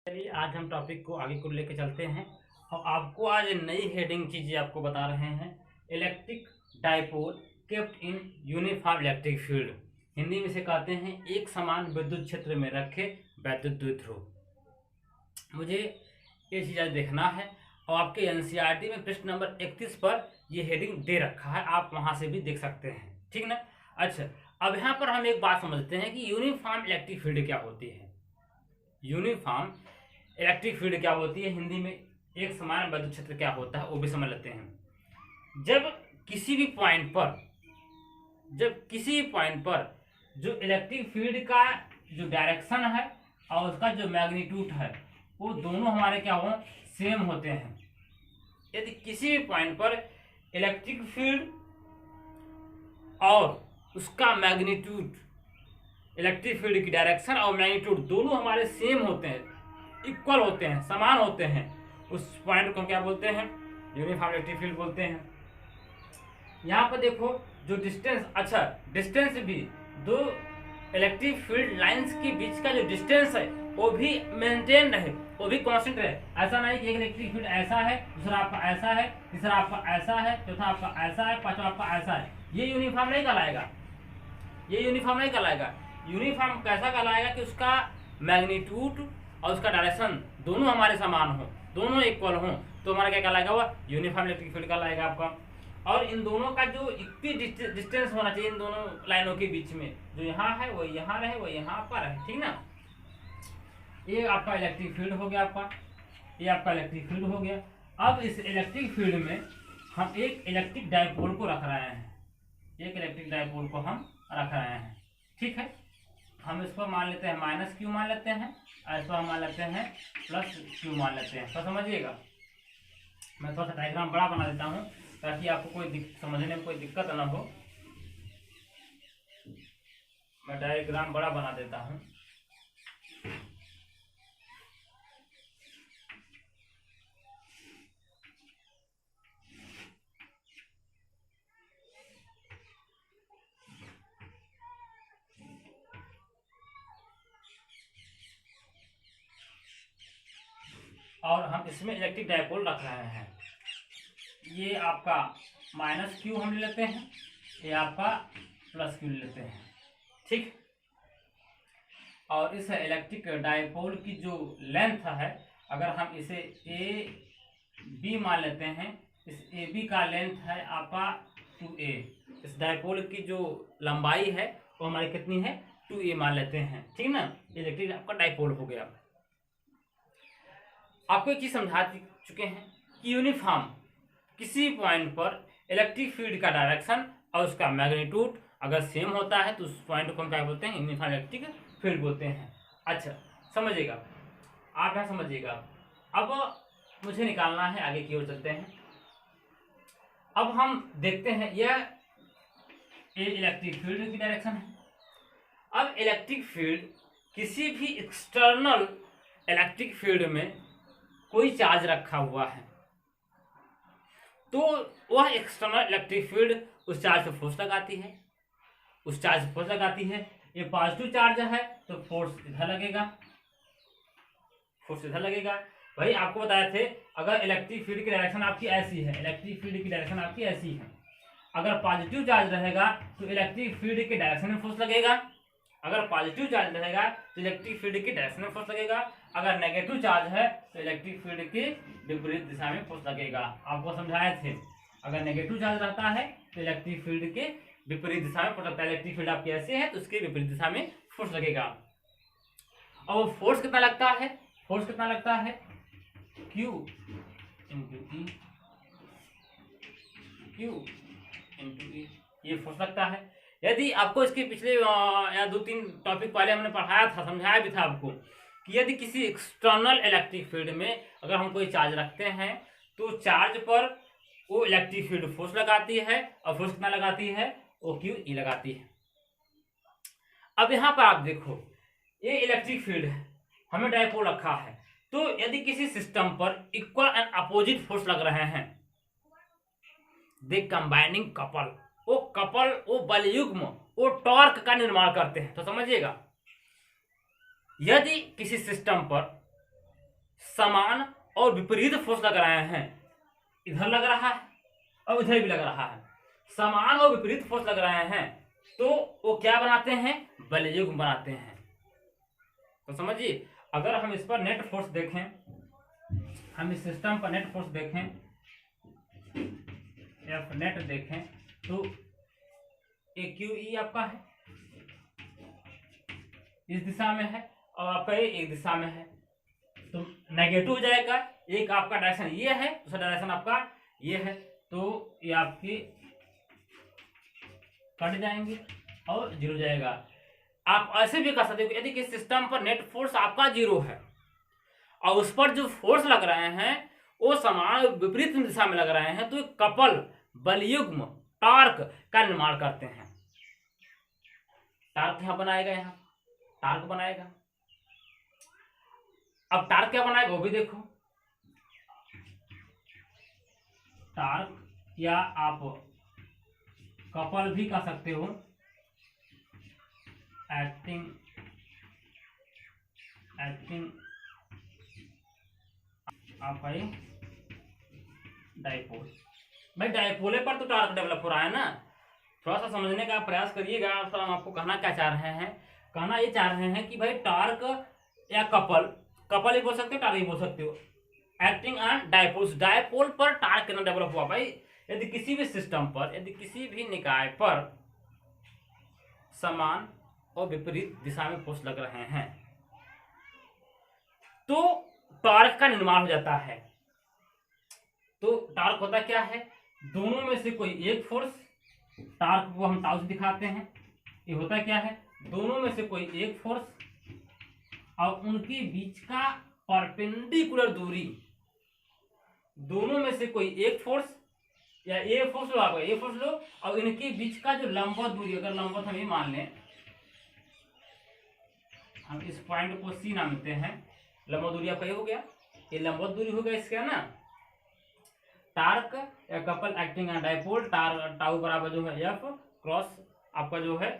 चलिए आज हम टॉपिक को आगे को लेकर चलते हैं और आपको आज नई हेडिंग चीज़ें आपको बता रहे हैं। Electric dipole kept in uniform electric field, Hindi में से कहते हैं एक समान विद्युत क्षेत्र में रखे वैद्युत द्विध्रुव। मुझे ये चीज़ आज देखना है और आपके एनसीईआरटी में पृष्ठ नंबर 31 पर ये हेडिंग दे रखा है, आप वहाँ से भी देख सकते हैं, ठीक ना। अच्छा, अब यहाँ पर हम एक बात समझते हैं कि यूनिफॉर्म इलेक्ट्रिक फील्ड क्या होती है। यूनिफॉर्म इलेक्ट्रिक फील्ड क्या होती है, हिंदी में एक समान विद्युत क्षेत्र क्या होता है वो भी समझ लेते हैं। जब किसी भी पॉइंट पर जो इलेक्ट्रिक फील्ड का जो डायरेक्शन है और उसका जो मैग्नीट्यूड है वो दोनों हमारे क्या हो, सेम होते हैं। यदि किसी भी पॉइंट पर इलेक्ट्रिक फील्ड और उसका मैग्नीट्यूड, इलेक्ट्रिक फील्ड की डायरेक्शन और मैग्नीट्यूड दोनों हमारे सेम होते हैं, इक्वल होते हैं, समान होते हैं, उस पॉइंट को क्या बोलते हैं, यूनिफॉर्म इलेक्ट्रिक फील्ड बोलते हैं। यहाँ पर देखो जो डिस्टेंस, अच्छा डिस्टेंस भी दो इलेक्ट्रिक फील्ड लाइंस के बीच का जो डिस्टेंस है वो भी मेंटेन रहे, वो भी कांस्टेंट रहे। ऐसा नहीं कि एक इलेक्ट्रिक फील्ड ऐसा है, दूसरा आपका ऐसा है, तीसरा आपका ऐसा है, चौथा आपका ऐसा है, पांचवा आपका ऐसा है। ये यूनिफॉर्म नहीं कहलाएगा, ये यूनिफॉर्म नहीं कहलाएगा। यूनिफॉर्म कैसा कहलाएगा कि उसका मैग्नीट्यूड और उसका डायरेक्शन दोनों हमारे समान हो, दोनों इक्वल हो, तो हमारा क्या कहलाएगा, वो यूनिफॉर्म इलेक्ट्रिक फील्ड कहलाएगा आपका। और इन दोनों का जो इक्वी डिस्टेंस होना चाहिए इन दोनों लाइनों के बीच में, जो यहाँ है वो यहाँ रहे, वो यहाँ पर है, ठीक ना। ये आपका इलेक्ट्रिक फील्ड हो गया आपका, ये आपका इलेक्ट्रिक फील्ड हो गया। अब इस इलेक्ट्रिक फील्ड में हम एक इलेक्ट्रिक डाइपोल को रख रहे हैं, एक इलेक्ट्रिक डाइपोल को हम रख रहे हैं, ठीक है। हम इसको मान लेते हैं माइनस क्यू मान लेते हैं, और इसको हम मान लेते हैं प्लस क्यू मान लेते हैं। तो समझिएगा, मैं थोड़ा सा डायग्राम बड़ा बना देता हूँ ताकि आपको कोई समझने में कोई दिक्कत ना हो। मैं डायग्राम बड़ा बना देता हूँ। और हम इसमें इलेक्ट्रिक डाइपोल रख रहे हैं। ये आपका माइनस क्यू हम ले लेते हैं, ये आपका प्लस क्यू ले लेते हैं, ठीक। और इस इलेक्ट्रिक डाइपोल की जो लेंथ है, अगर हम इसे ए बी मान लेते हैं, इस ए बी का लेंथ है आपका 2a। इस डाइपोल की जो लंबाई है वो हमारी कितनी है, 2a मान लेते हैं, ठीक ना। इलेक्ट्रिक आपका डाइपोल हो गया। आपको एक चीज समझा चुके हैं कि यूनिफॉर्म किसी पॉइंट पर इलेक्ट्रिक फील्ड का डायरेक्शन और उसका मैग्नीट्यूड अगर सेम होता है तो उस पॉइंट को हम क्या बोलते हैं, यूनिफॉर्म इलेक्ट्रिक फील्ड बोलते हैं। अच्छा समझिएगा, आप यहाँ समझिएगा। अब मुझे निकालना है, आगे की ओर चलते हैं। अब हम देखते हैं यह इलेक्ट्रिक फील्ड की डायरेक्शन है। अब इलेक्ट्रिक फील्ड, किसी भी एक्सटर्नल इलेक्ट्रिक फील्ड में कोई चार्ज रखा हुआ है तो वह एक्सटर्नल इलेक्ट्रिक फील्ड उस चार्ज पे फोर्स लगाती है, उस चार्ज पे फोर्स लगाती है। ये पॉजिटिव चार्ज है तो फोर्स इधर लगेगा, फोर्स इधर लगेगा। भाई आपको बताए थे, अगर इलेक्ट्रिक फील्ड की डायरेक्शन आपकी ऐसी है, इलेक्ट्रिक फील्ड की डायरेक्शन आपकी ऐसी है, अगर पॉजिटिव चार्ज रहेगा तो इलेक्ट्रिक फील्ड के डायरेक्शन में फोर्स लगेगा, अगर पॉजिटिव चार्ज रहेगा तो इलेक्ट्रिक फील्ड की डायरेक्शन में फोर्स लगेगा, अगर नेगेटिव चार्ज है तो इलेक्ट्रिक फील्ड की विपरीत दिशा में फोर्स लगेगा। आपको समझाए थे, अगर नेगेटिव चार्ज रहता है तो इलेक्ट्रिक फील्ड के विपरीत दिशा में फोर्स लगता है। इलेक्ट्रिक फील्ड आपकी ऐसे है तो उसके विपरीत दिशा में फोर्स लगेगा। और वो फोर्स कितना लगता है, फोर्स कितना लगता है, Q into E, Q into E, ये फोर्स लगता है। यदि आपको इसके पिछले या 2-3 टॉपिक पहले हमने पढ़ाया था, समझाया भी था आपको कि यदि किसी एक्सटर्नल इलेक्ट्रिक फील्ड में अगर हम कोई चार्ज रखते हैं तो चार्ज पर वो इलेक्ट्रिक फील्ड फोर्स लगाती है, और फोर्स कितना लगाती है, वो क्यू ई लगाती है। अब यहाँ पर आप देखो, ये इलेक्ट्रिक फील्ड है, हमें डाइपोल रखा है, तो यदि किसी सिस्टम पर इक्वल एंड अपोजिट फोर्स लग रहे हैं, दे कंबाइनिंग कपल, वो बलयुग्म, वो टॉर्क का निर्माण करते हैं। तो समझिएगा, यदि किसी सिस्टम पर समान और विपरीत फोर्स लग रहे हैं, इधर लग रहा है और इधर भी लग रहा है, समान और विपरीत फोर्स लग रहे हैं, तो वो क्या बनाते हैं, बलयुग्म बनाते हैं। तो समझिए, अगर हम इस पर नेट फोर्स देखें, हम इस सिस्टम पर नेट फोर्स देखें, एफ नेट देखें, तो ए क्यू ई आपका है, इस दिशा में है और आपका ये एक दिशा में है, तो नेगेटिव हो जाएगा। एक आपका डायरेक्शन ये है, दूसरा डायरेक्शन आपका ये है, तो ये आपके कट जाएंगे और जीरो जाएगा। आप ऐसे भी कर सकते हो, यदि किसी सिस्टम पर नेट फोर्स आपका जीरो है और उस पर जो फोर्स लग रहे हैं वो समान विपरीत दिशा में लग रहे हैं, तो कपल बलयुग्म टार्क का निर्माण करते हैं। टार्क यहां बनाएगा, यहां टार्क बनाएगा। अब टार्क क्या बनाएगा वो भी देखो, टार्क या आप कपल भी कर सकते हो, एक्टिंग आपका ये डाइपोल। भाई डाइपोले पर तो टार्क डेवलप हो रहा है ना, थोड़ा सा समझने का प्रयास करिएगा। तो हम आपको कहना क्या चाह रहे हैं, कहना ये चाह रहे हैं कि भाई टार्क या कपल ही बोल सकते हो, टार्क ही बोल सकते हो, एक्टिंग ऑन डाइपोल्स, डाइपोल पर टार्क कितना डेवलप हुआ। भाई यदि किसी भी सिस्टम पर, यदि किसी भी निकाय पर समान और विपरीत दिशा में फोर्स लग रहे हैं तो टॉर्क का निर्माण हो जाता है। तो टॉर्क होता क्या है, दोनों में से कोई एक फोर्स, टॉर्क को हम टाउ से दिखाते हैं, ये होता क्या है, दोनों में से कोई एक फोर्स और उनके बीच का परपेंडिकुलर दूरी, दोनों में से कोई एक फोर्स या ए फोर्स लो, आपका ए फोर्स लो और इनके बीच का जो लंबवत दूरी, अगर लंबवत हम ये मान लें, हम इस पॉइंट को सी नाम देते हैं, लंबवत दूरी आपका ये हो गया, ये लंबवत दूरी हो गया इसका ना। टार्क या couple acting on dipole, tau बराबर जो है एफ क्रॉस आपका जो है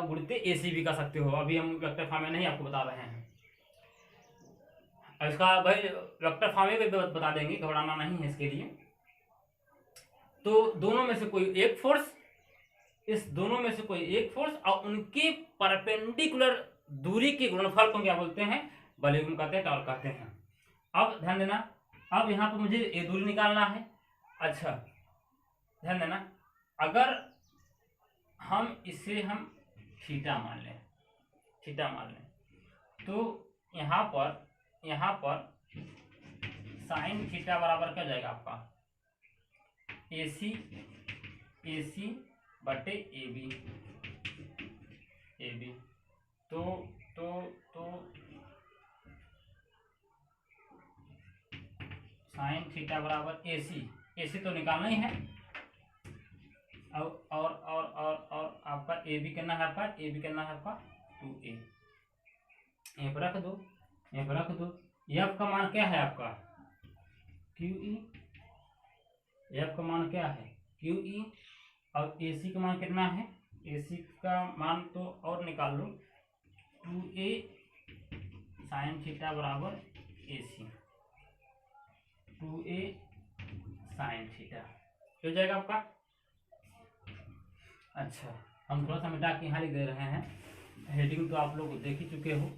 गुणित एसी भी कर सकते हो, अभी हम वेक्टर फॉर्म में नहीं आपको बता रहे हैं, इसका भाई वेक्टर फॉर्म में भी बता देंगे, घबराना नहीं है इसके लिए। तो दोनों में से कोई एक फोर्स, इस दोनों में से कोई एक फोर्स और उनके परपेंडिकुलर दूरी के गुणनफल को क्या बोलते हैं, बलयुग्म कहते हैं, टॉर्क कहते हैं। अब ध्यान देना, अब यहाँ पर मुझे ये दूरी निकालना है। अच्छा ध्यान देना, अगर हम इसे हम थीटा मान लें, तो यहाँ पर साइन थीटा बराबर क्या जाएगा आपका, AC बटे AB। तो साइन थीटा बराबर AC तो निकालना ही है, और आपका AB करना है, आपका 2A, यहीं पर रख दो। F का मान क्या है आपका QE, F का मान क्या है QE, और AC का मान कितना है, AC का मान तो और निकाल लो, 2A साइन थीटा बराबर AC, 2A साइन थीटा हो जाएगा आपका। अच्छा हम थोड़ा सा मिटा के यहाँ लिख दे रहे हैं, हेडिंग तो आप लोग देख ही चुके हो।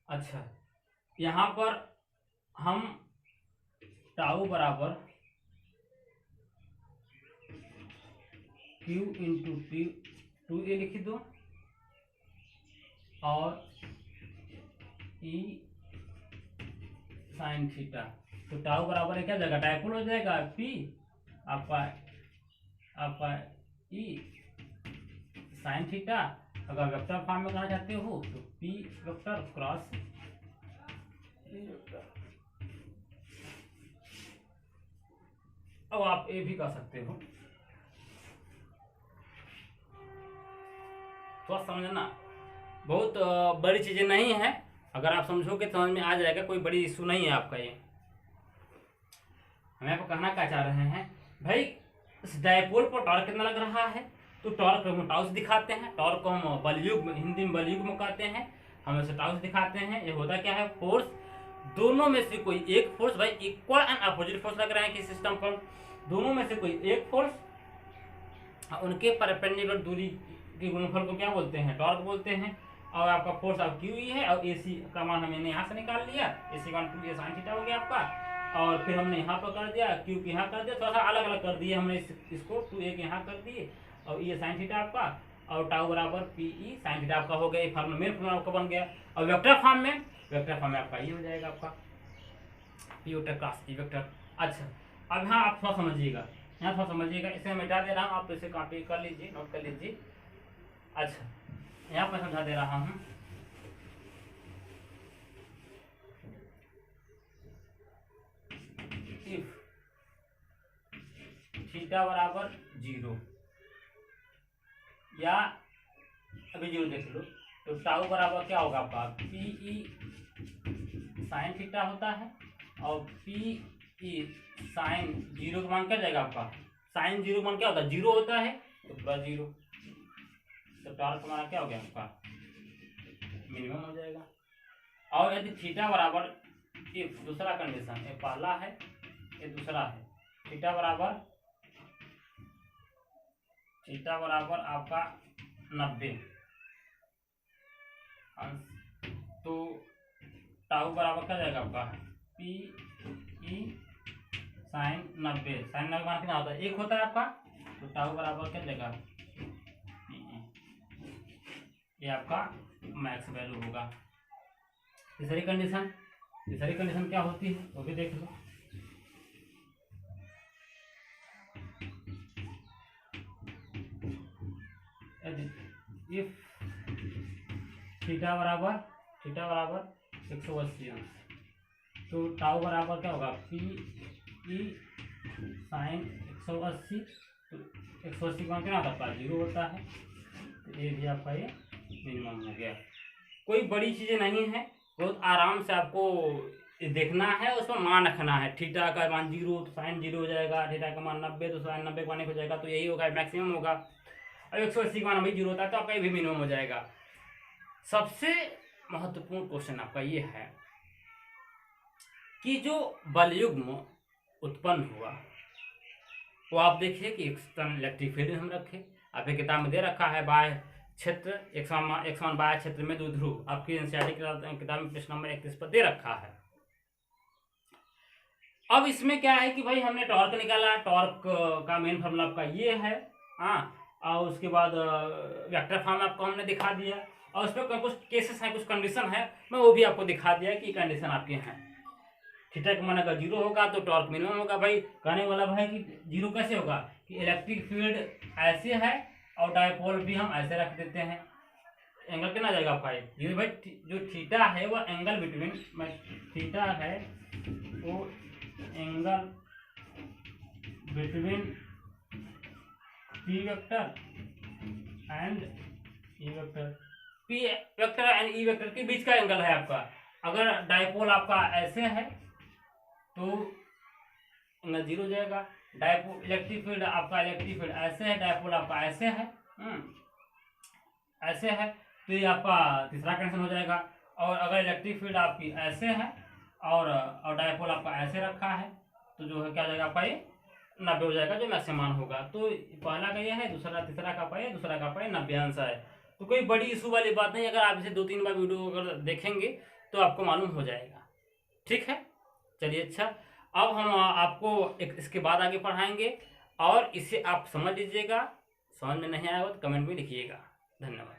अच्छा यहाँ पर हम टाउ बराबर Q इंटू 2A लिख दो और E साइन थीटा, तो टाउ बराबर है क्या जाएगा, डाइपोल हो जाएगा, P आपका E साइन थीटा। अगर वेक्टर फॉर्म में करना चाहते हो तो P vector cross E vector, अब आप ये भी कर सकते हो। तो समझना बहुत बड़ी चीजें नहीं है, अगर आप समझोगे तो समझ में आ जाएगा, कोई बड़ी इशू नहीं है आपका ये। हम आपको कहना क्या चाह रहे हैं भाई, इस डाइपोल पर टॉर्क कितना लग रहा है, तो टॉर्क हम टाउ से दिखाते हैं, टॉर्क को हम बलयुग्म, हिंदी में बलयुग्म कहते हैं, हम इसे टाउ से दिखाते हैं। ये होता क्या है, फोर्स दोनों में से कोई एक फोर्स, भाई इक्वल एंड अपोजिट फोर्स लग रहे हैं किसी सिस्टम पर, दोनों में से कोई एक फोर्स उनके परपेंडिकुलर दूरी के गुणनफल को क्या बोलते हैं, टॉर्क बोलते हैं। और आपका फोर्स अब क्यू ही है और एसी का मान हमने यहाँ से निकाल लिया, एसी का मान 2a sin थीटा हो गया आपका। और फिर हमने यहाँ पर कर दिया, क्यू को यहाँ कर दिया, थोड़ा सा अलग अलग कर दिए हमने इसको, 2a के यहाँ कर दिए और ये sin थीटा आपका, और टाउ बराबर पी ई sin थीटा आपका हो गया। ये फार्मूला मेन फार्मूला आपका बन गया। और वेक्टर फॉर्म में आपका ये हो जाएगा आपका P vector cross E vector. अच्छा, अब यहाँ आप थोड़ा समझिएगा, यहाँ थोड़ा समझिएगा, इसे मैं मिटा दे रहा हूँ, आप इसे कॉपी कर लीजिए, नोट कर लीजिए। अच्छा, यहाँ पर समझा दे रहा हूँ। इफ थीटा बराबर 0 या अभी 0 देख लो, तो टाउ बराबर क्या होगा आपका, पी ई साइन थीटा होता है और पी ई साइन 0 का मान क्या जाएगा आपका, साइन 0 मान क्या होता है, 0 होता है तो प्लस 0, तो टॉर्क हमारा क्या हो गया आपका मिनिमम हो जाएगा। और यदि थीटा बराबर, इफ दूसरा कंडीशन, ये पहला है ये दूसरा है, थीटा बराबर आपका 90, तो टाउ बराबर क्या जाएगा आपका पी ई साइन 90, साइन 90 मान कितना होता है, 1 होता है आपका, तो टाउ बराबर क्या जाएगा पी ई, ये आपका मैक्स वैल्यू होगा। तीसरी कंडीशन क्या होती है वो भी देख लो। इफ थीटा बराबर 180 अंश, तो टाउ बराबर क्या होगा पी ई साइन 180, तो 180 का कितना होता है 0 होता है, तो ये भी आपका ये मिनिमम हो गया। कोई बड़ी चीज़ें नहीं है, बहुत आराम से आपको देखना है, उसमें मान रखना है। थीटा का मान 0 तो साइन 0 हो जाएगा, थीटा का मान 90 तो साइन 90 का मान 1 हो जाएगा, तो यही होगा मैक्सिमम होगा। और 180 का मान अभी 0 होता है तो आपका ये भी मिनिमम हो जाएगा। सबसे महत्वपूर्ण क्वेश्चन आपका ये है कि जो बलयुग्म उत्पन्न हुआ वो आप देखिए कि एक्सटर्नल इलेक्ट्रिक फील्ड हम रखे, आपके किताब में दे रखा है बाह्य क्षेत्र एक समान बाह्य क्षेत्र में द्विध्रुव, आपकी एनसीईआरटी किताब में पृष्ठ नंबर 31 पर दे रखा है। अब इसमें क्या है कि भाई हमने टॉर्क निकाला, टॉर्क का मेन फॉर्मूला आपका ये है, हाँ, और उसके बाद वेक्टर फॉर्म आपको हमने दिखा दिया, और उस पर कुछ केसेस हैं, कुछ कंडीशन है, मैं वो भी आपको दिखा दिया कि कंडीशन आपके हैं। थीटा का मान अगर 0 होगा तो टॉर्क मिनिमम होगा। भाई कहने वाला है कि 0 कैसे होगा कि इलेक्ट्रिक फील्ड ऐसे है और डायपोल भी हम ऐसे रख देते हैं, एंगल कितना जाएगा आपका ये भाई, जो थीटा है वो एंगल बिटवीन, थीटा है वो angle between P vector and E vector, P vector and E vector के बीच का एंगल है आपका। अगर डायपोल आपका ऐसे है तो एंगल 0 हो जाएगा, डायपोल इलेक्ट्रिक फील्ड ऐसे है, डायपोल आपका ऐसे है, ऐसे है, तो ये आपका तीसरा कंडीशन हो जाएगा। और अगर इलेक्ट्रिक फील्ड आपकी ऐसे है और डायपोल आपका ऐसे रखा है तो जो है क्या हो जाएगा आपका ये 90 हो जाएगा, जो मैक्सिमम होगा। तो पहला का ये है, तीसरा का पाए, दूसरा का पाए 90 अंश है। तो कोई बड़ी इशू वाली बात नहीं, अगर आप इसे 2-3 बार वीडियो अगर देखेंगे तो आपको मालूम हो जाएगा। ठीक है, चलिए अच्छा, अब हम आपको इसके बाद आगे पढ़ाएंगे और इसे आप समझ लीजिएगा। समझ में नहीं आया हो तो कमेंट में लिखिएगा। धन्यवाद।